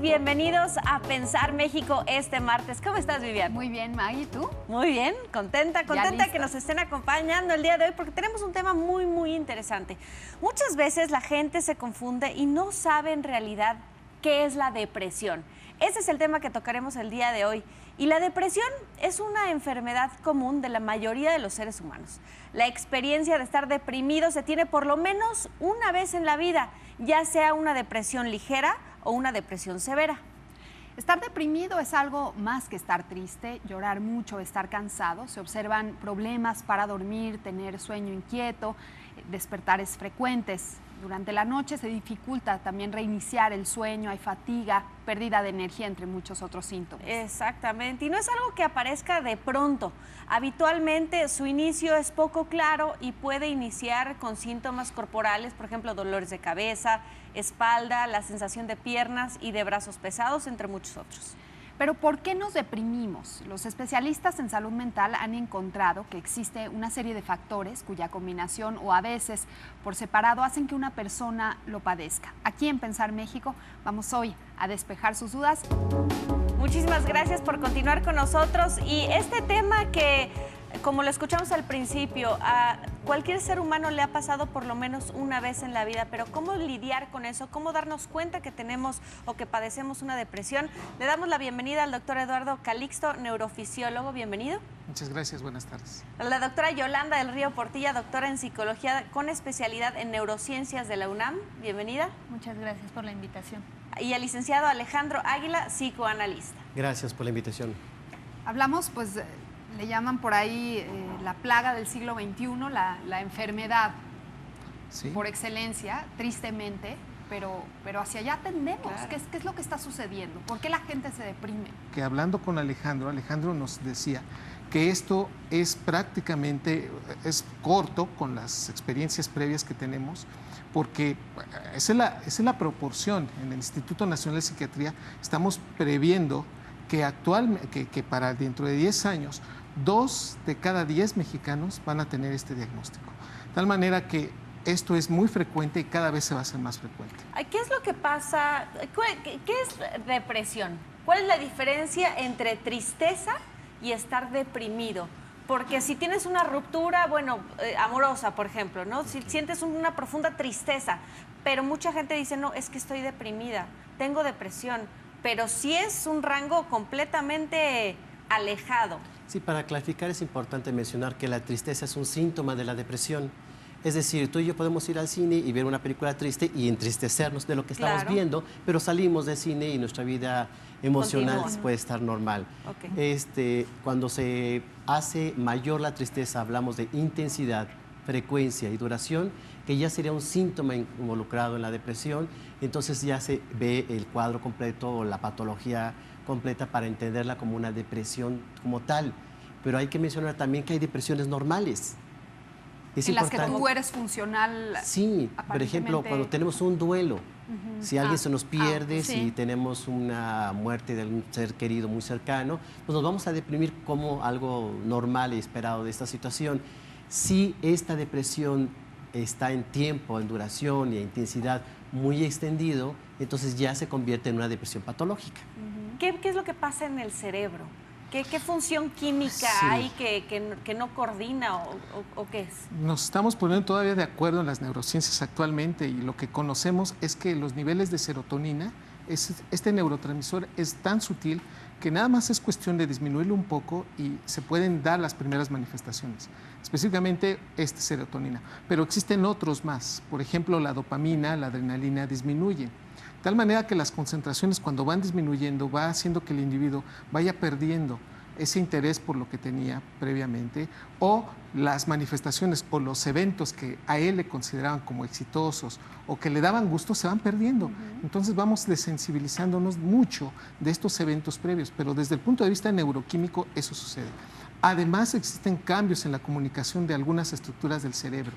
tardes, bienvenidos a Pensar México este martes. ¿Cómo estás, Vivian? Muy bien, Maggie, ¿tú? Muy bien, contenta que nos estén acompañando el día de hoy porque tenemos un tema muy interesante. Muchas veces la gente se confunde y no sabe en realidad qué es la depresión. Ese es el tema que tocaremos el día de hoy. Y la depresión es una enfermedad común de la mayoría de los seres humanos. La experiencia de estar deprimido se tiene por lo menos una vez en la vida, ya sea una depresión ligera o una depresión severa. Estar deprimido es algo más que estar triste, llorar mucho, estar cansado. Se observan problemas para dormir, tener sueño inquieto, despertares frecuentes. Durante la noche se dificulta también reiniciar el sueño, hay fatiga, pérdida de energía, entre muchos otros síntomas. Exactamente, y no es algo que aparezca de pronto. Habitualmente su inicio es poco claro y puede iniciar con síntomas corporales, por ejemplo, dolores de cabeza, espalda, la sensación de piernas y de brazos pesados, entre muchos otros. Pero ¿por qué nos deprimimos? Los especialistas en salud mental han encontrado que existe una serie de factores cuya combinación o a veces por separado hacen que una persona lo padezca. Aquí en Pensar México vamos hoy a despejar sus dudas. Muchísimas gracias por continuar con nosotros y este tema que, como lo escuchamos al principio, a cualquier ser humano le ha pasado por lo menos una vez en la vida, pero ¿cómo lidiar con eso? ¿Cómo darnos cuenta que tenemos o que padecemos una depresión? Le damos la bienvenida al doctor Eduardo Calixto, neurofisiólogo. Bienvenido. Muchas gracias, buenas tardes. A la doctora Yolanda del Río Portilla, doctora en psicología con especialidad en neurociencias de la UNAM. Bienvenida. Muchas gracias por la invitación. Y al licenciado Alejandro Águila, psicoanalista. Gracias por la invitación. Hablamos, pues, le llaman por ahí la plaga del siglo XXI, la enfermedad por excelencia, tristemente, pero hacia allá tendemos. Claro. ¿Qué es lo que está sucediendo? ¿Por qué la gente se deprime? Que hablando con Alejandro nos decía que esto es prácticamente, es corto con las experiencias previas que tenemos, porque esa es la proporción. En el Instituto Nacional de Psiquiatría estamos previendo que actualmente, que para dentro de 10 años, 2 de cada 10 mexicanos van a tener este diagnóstico. De tal manera que esto es muy frecuente y cada vez se va a hacer más frecuente. ¿Qué es lo que pasa? ¿Qué es depresión? ¿Cuál es la diferencia entre tristeza y estar deprimido? Porque si tienes una ruptura, amorosa, por ejemplo, ¿no? Si sientes una profunda tristeza, pero mucha gente dice, no, es que estoy deprimida, tengo depresión, pero sí es un rango completamente alejado. Sí, para clarificar es importante mencionar que la tristeza es un síntoma de la depresión. Es decir, tú y yo podemos ir al cine y ver una película triste y entristecernos de lo que estamos viendo, pero salimos del cine y nuestra vida emocional puede estar normal. Okay. Cuando se hace mayor la tristeza, hablamos de intensidad, frecuencia y duración, que ya sería un síntoma involucrado en la depresión. Entonces ya se ve el cuadro completo o la patología completa para entenderla como una depresión como tal. Pero hay que mencionar también que hay depresiones normales. En las que tú eres funcional. Sí, por ejemplo, cuando tenemos un duelo, si alguien se nos pierde, si tenemos una muerte de un ser querido muy cercano, pues nos vamos a deprimir como algo normal y esperado de esta situación. Si esta depresión está en tiempo, en duración y en intensidad muy extendido, entonces ya se convierte en una depresión patológica. ¿Qué es lo que pasa en el cerebro? ¿Qué función química hay que no coordina o qué es? Nos estamos poniendo todavía de acuerdo en las neurociencias actualmente y lo que conocemos es que los niveles de serotonina, este neurotransmisor es tan sutil que nada más es cuestión de disminuirlo un poco y se pueden dar las primeras manifestaciones, específicamente serotonina. Pero existen otros más, por ejemplo la dopamina, la adrenalina disminuyen. De tal manera que las concentraciones cuando van disminuyendo va haciendo que el individuo vaya perdiendo ese interés por lo que tenía previamente o las manifestaciones o los eventos que a él le consideraban como exitosos o que le daban gusto se van perdiendo. Entonces vamos desensibilizándonos mucho de estos eventos previos, pero desde el punto de vista neuroquímico eso sucede. Además existen cambios en la comunicación de algunas estructuras del cerebro.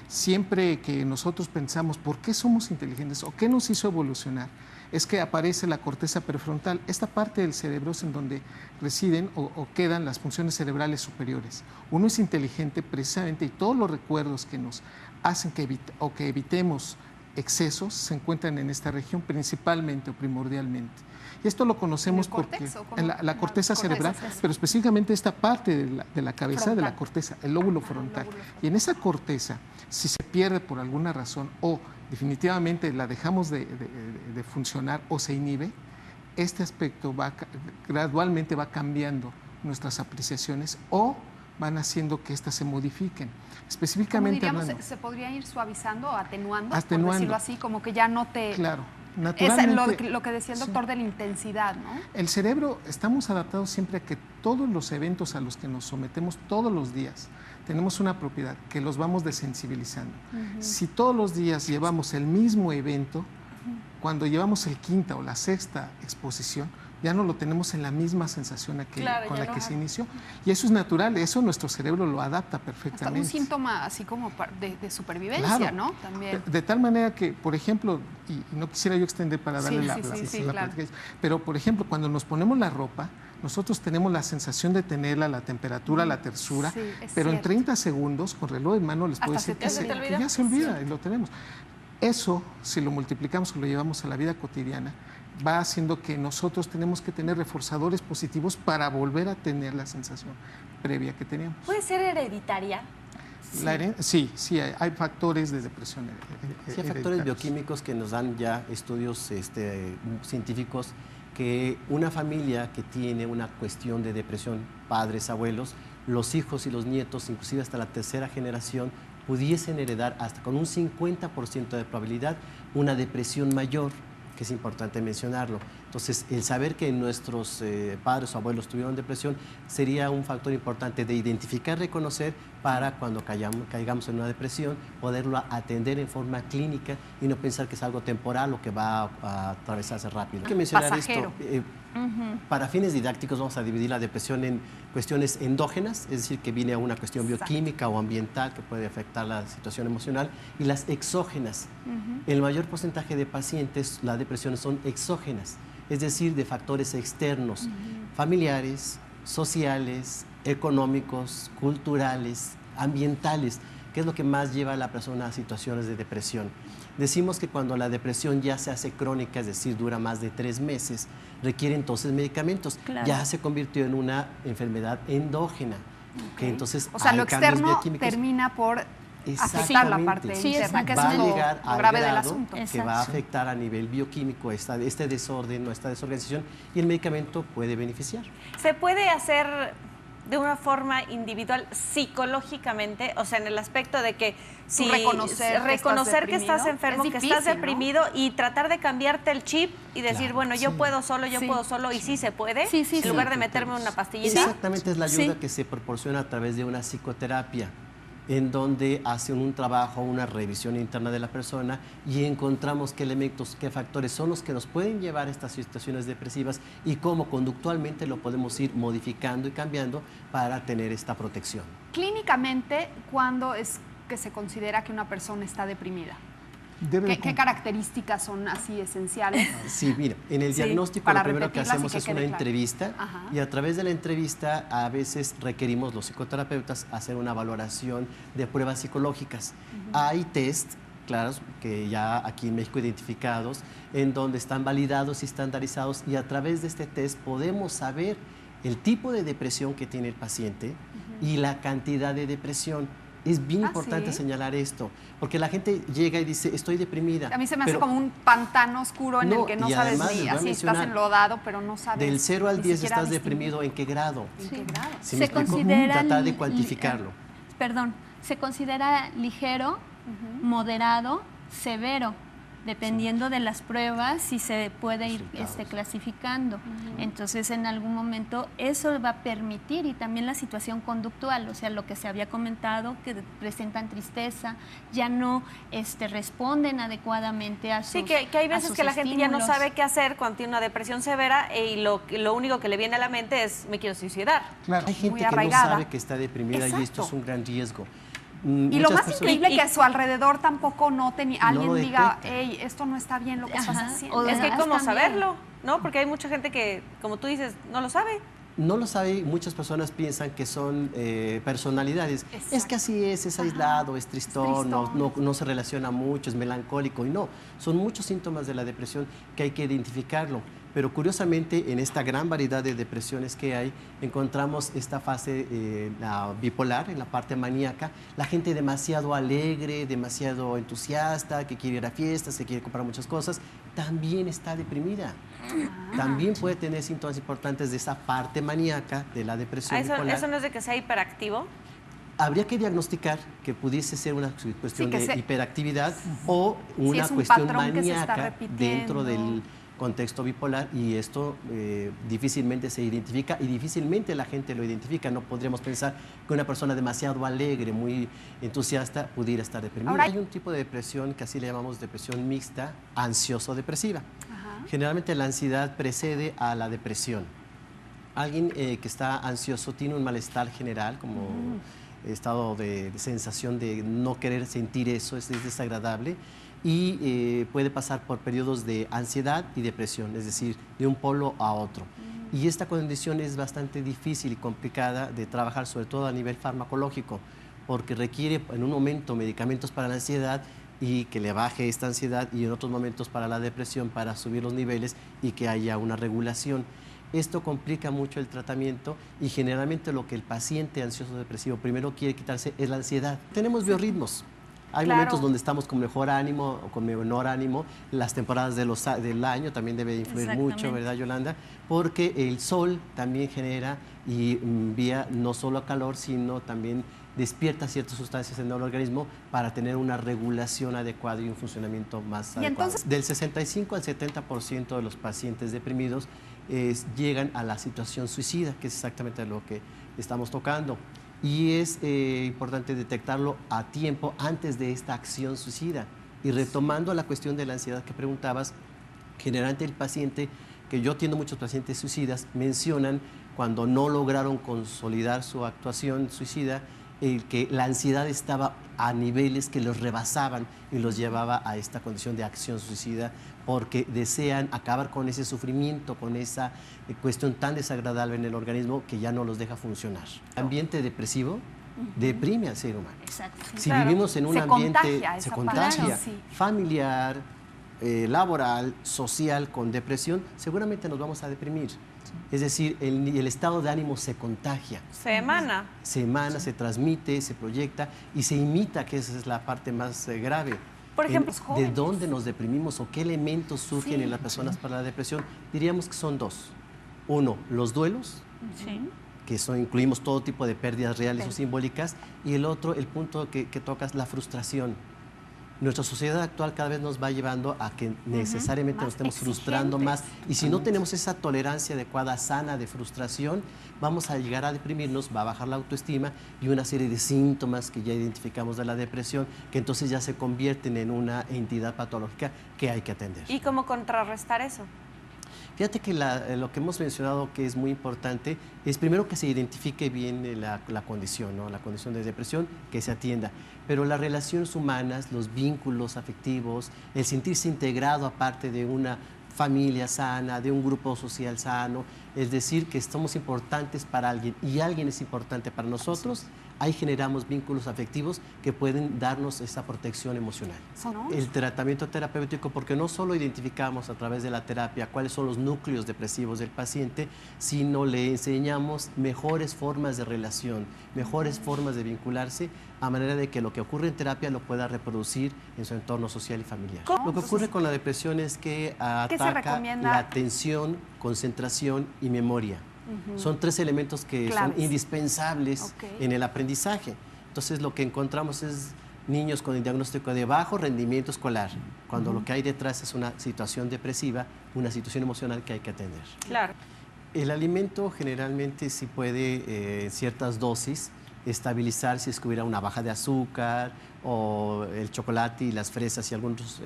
Siempre que nosotros pensamos por qué somos inteligentes o qué nos hizo evolucionar, es que aparece la corteza prefrontal. Esta parte del cerebro es en donde residen o quedan las funciones cerebrales superiores. Uno es inteligente precisamente y todos los recuerdos que nos hacen que evitemos excesos se encuentran en esta región principalmente o primordialmente. Y esto lo conocemos porque en la corteza cerebral, pero específicamente esta parte de la cabeza frontal, de la corteza, el lóbulo frontal. Y en esa corteza, si se pierde por alguna razón o definitivamente la dejamos de funcionar o se inhibe, este aspecto gradualmente va cambiando nuestras apreciaciones o van haciendo que éstas se modifiquen. Específicamente hablando, ¿se podría ir suavizando o atenuando, por decirlo así, como que ya no te... Claro. Naturalmente, es lo que decía el doctor de la intensidad, ¿no? El cerebro, estamos adaptados siempre a que todos los eventos a los que nos sometemos todos los días, tenemos una propiedad, que los vamos desensibilizando. Si todos los días llevamos el mismo evento, cuando llevamos el quinta o la sexta exposición, ya no lo tenemos en la misma sensación con la que se inició. Y eso es natural, eso nuestro cerebro lo adapta perfectamente. Hasta un síntoma así como de supervivencia, claro, ¿no? También. De tal manera que, por ejemplo, y no quisiera yo extender para darle la claro, pero, por ejemplo, cuando nos ponemos la ropa, nosotros tenemos la sensación de tenerla, la temperatura, la tersura, pero en 30 segundos, con reloj en mano, les puedo decir que ya se olvida y lo tenemos. Eso, si lo multiplicamos o lo llevamos a la vida cotidiana, va haciendo que nosotros tenemos que tener reforzadores positivos para volver a tener la sensación previa que teníamos. ¿Puede ser hereditaria? Sí, hay factores de depresión. Sí, hay factores bioquímicos que nos dan ya estudios científicos que una familia que tiene una cuestión de depresión, padres, abuelos, los hijos y los nietos, inclusive hasta la tercera generación, pudiesen heredar hasta con un 50% de probabilidad una depresión mayor, que es importante mencionarlo. Entonces, el saber que nuestros padres o abuelos tuvieron depresión sería un factor importante de identificar, reconocer, para cuando caigamos en una depresión, poderlo atender en forma clínica y no pensar que es algo temporal o que va a atravesarse rápido. Hay que mencionar esto. Para fines didácticos vamos a dividir la depresión en cuestiones endógenas, es decir, que viene a una cuestión bioquímica o ambiental que puede afectar la situación emocional, y las exógenas. El mayor porcentaje de pacientes, las depresiones son exógenas, es decir, de factores externos, familiares, sociales, económicos, culturales, ambientales, que es lo que más lleva a la persona a situaciones de depresión. Decimos que cuando la depresión ya se hace crónica, es decir, dura más de 3 meses, requiere entonces medicamentos. Claro. Ya se convirtió en una enfermedad endógena. Que entonces, o sea, lo externo termina por afectar la parte interna, que es lo grave del asunto. Que va a afectar a nivel bioquímico este desorden o esta desorganización, y el medicamento puede beneficiar. ¿Se puede hacer de una forma individual psicológicamente, o sea, en el aspecto de que si reconocer que estás enfermo, que estás deprimido, ¿no? Y tratar de cambiarte el chip y decir, bueno, yo puedo solo, puedo solo, y sí se puede, en lugar de meterme una pastillita? Exactamente, es la ayuda que se proporciona a través de una psicoterapia, en donde hacen un trabajo, una revisión interna de la persona, y encontramos qué elementos, qué factores son los que nos pueden llevar a estas situaciones depresivas y cómo conductualmente lo podemos ir modificando y cambiando para tener esta protección. Clínicamente, ¿cuándo es que se considera que una persona está deprimida? ¿Qué características son así esenciales? Sí, mira, en el diagnóstico lo primero que hacemos es una entrevista, y a través de la entrevista a veces requerimos los psicoterapeutas hacer una valoración de pruebas psicológicas. Hay test, claro, que ya aquí en México identificados, en donde están validados y estandarizados, y a través de este test podemos saber el tipo de depresión que tiene el paciente y la cantidad de depresión. Es bien importante señalar esto, porque la gente llega y dice, estoy deprimida. A mí se me hace como un pantano oscuro en el que no sabes ni, así estás enlodado, pero no sabes. Del 0 al 10 estás deprimido, ¿en qué grado? ¿En qué grado? ¿Sí me explico? Tratar de cuantificarlo. Se considera ligero, moderado, severo, dependiendo de las pruebas, si se puede ir clasificando. Entonces, en algún momento eso va a permitir, y también la situación conductual, o sea, lo que se había comentado, que presentan tristeza, ya no responden adecuadamente a sus Sí, que hay veces que la gente ya no sabe qué hacer cuando tiene una depresión severa, y lo único que le viene a la mente es, me quiero suicidar. Claro. Hay gente que no sabe que está deprimida. Exacto. Y esto es un gran riesgo. Y lo más increíble que a su alrededor tampoco alguien diga, hey, esto no está bien lo que estás haciendo. Es que cómo saberlo, ¿no? Porque hay mucha gente que, como tú dices, no lo sabe. No lo sabe, muchas personas piensan que son personalidades. Exacto. Es que así es aislado, es tristón, no se relaciona mucho, es melancólico. Y no, son muchos síntomas de la depresión que hay que identificarlo. Pero curiosamente, en esta gran variedad de depresiones que hay, encontramos esta fase la bipolar, en la parte maníaca, la gente demasiado alegre, demasiado entusiasta, que quiere ir a fiestas, que quiere comprar muchas cosas, también está deprimida. También puede tener síntomas importantes de esa parte maníaca de la depresión bipolar. ¿Eso no es de que sea hiperactivo? Habría que diagnosticar que pudiese ser una cuestión de hiperactividad o una es un cuestión patrón que se está maníaca dentro repitiendo. del contexto bipolar, y esto difícilmente se identifica y difícilmente la gente lo identifica. No podríamos pensar que una persona demasiado alegre, muy entusiasta, pudiera estar deprimida. Ahora, hay un tipo de depresión que así le llamamos depresión mixta, ansioso-depresiva. Generalmente la ansiedad precede a la depresión. Alguien que está ansioso tiene un malestar general, como estado de sensación de no querer sentir eso, es desagradable, y puede pasar por periodos de ansiedad y depresión, es decir, de un polo a otro. Y esta condición es bastante difícil y complicada de trabajar, sobre todo a nivel farmacológico, porque requiere en un momento medicamentos para la ansiedad y que le baje esta ansiedad, y en otros momentos para la depresión, para subir los niveles y que haya una regulación. Esto complica mucho el tratamiento, y generalmente lo que el paciente ansioso depresivo primero quiere quitarse es la ansiedad. Tenemos biorritmos. Hay momentos donde estamos con mejor ánimo o con menor ánimo. Las temporadas del año también debe influir mucho, ¿verdad, Yolanda? Porque el sol también genera y envía no solo calor, sino también despierta ciertas sustancias en el organismo para tener una regulación adecuada y un funcionamiento más adecuado. Entonces, del 65 al 70% de los pacientes deprimidos llegan a la situación suicida, que es exactamente lo que estamos tocando. Y es importante detectarlo a tiempo antes de esta acción suicida. Y retomando la cuestión de la ansiedad que preguntabas, generalmente el paciente, que yo atiendo muchos pacientes suicidas, mencionan cuando no lograron consolidar su actuación suicida, que la ansiedad estaba a niveles que los rebasaban y los llevaba a esta condición de acción suicida, porque desean acabar con ese sufrimiento, con esa cuestión tan desagradable en el organismo que ya no los deja funcionar. El ambiente depresivo deprime al ser humano. Exacto. Si vivimos en un ambiente se contagia, familiar, laboral, social, con depresión, seguramente nos vamos a deprimir. Es decir, el estado de ánimo se contagia. Se emana. Se emana, se transmite, se proyecta y se imita, que esa es la parte más grave. Por ejemplo, ¿de dónde nos deprimimos o qué elementos surgen en las personas para la depresión? Diríamos que son dos. Uno, los duelos, que incluimos todo tipo de pérdidas reales o simbólicas, y el otro, el punto que tocas, la frustración. Nuestra sociedad actual cada vez nos va llevando a que necesariamente nos estemos frustrando más, y si no tenemos esa tolerancia adecuada, sana de frustración, vamos a llegar a deprimirnos, va a bajar la autoestima y una serie de síntomas que ya identificamos de la depresión, que entonces ya se convierten en una entidad patológica que hay que atender. ¿Y cómo contrarrestar eso? Fíjate que lo que hemos mencionado que es muy importante es primero que se identifique bien la condición, ¿no? La condición de depresión, que se atienda. Pero las relaciones humanas, los vínculos afectivos, el sentirse integrado aparte de una familia sana, de un grupo social sano, es decir, que somos importantes para alguien y alguien es importante para nosotros, ahí generamos vínculos afectivos que pueden darnos esa protección emocional. El tratamiento terapéutico, porque no solo identificamos a través de la terapia cuáles son los núcleos depresivos del paciente, sino le enseñamos mejores formas de relación, mejores formas de vincularse, a manera de que lo que ocurre en terapia lo pueda reproducir en su entorno social y familiar. Lo que ocurre con la depresión es que ataca la atención, concentración y memoria. Son tres elementos que son indispensables en el aprendizaje. Entonces lo que encontramos es niños con el diagnóstico de bajo rendimiento escolar, cuando lo que hay detrás es una situación depresiva, una situación emocional que hay que atender. Claro. El alimento generalmente sí puede, en ciertas dosis, estabilizar si es que hubiera una baja de azúcar, o el chocolate y las fresas y algunos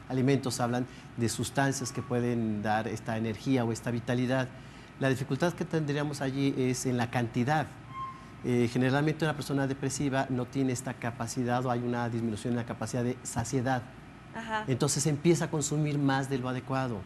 alimentos hablan de sustancias que pueden dar esta energía o esta vitalidad. La dificultad que tendríamos allí es en la cantidad. Generalmente una persona depresiva no tiene esta capacidad, o hay una disminución en la capacidad de saciedad. Entonces empieza a consumir más de lo adecuado.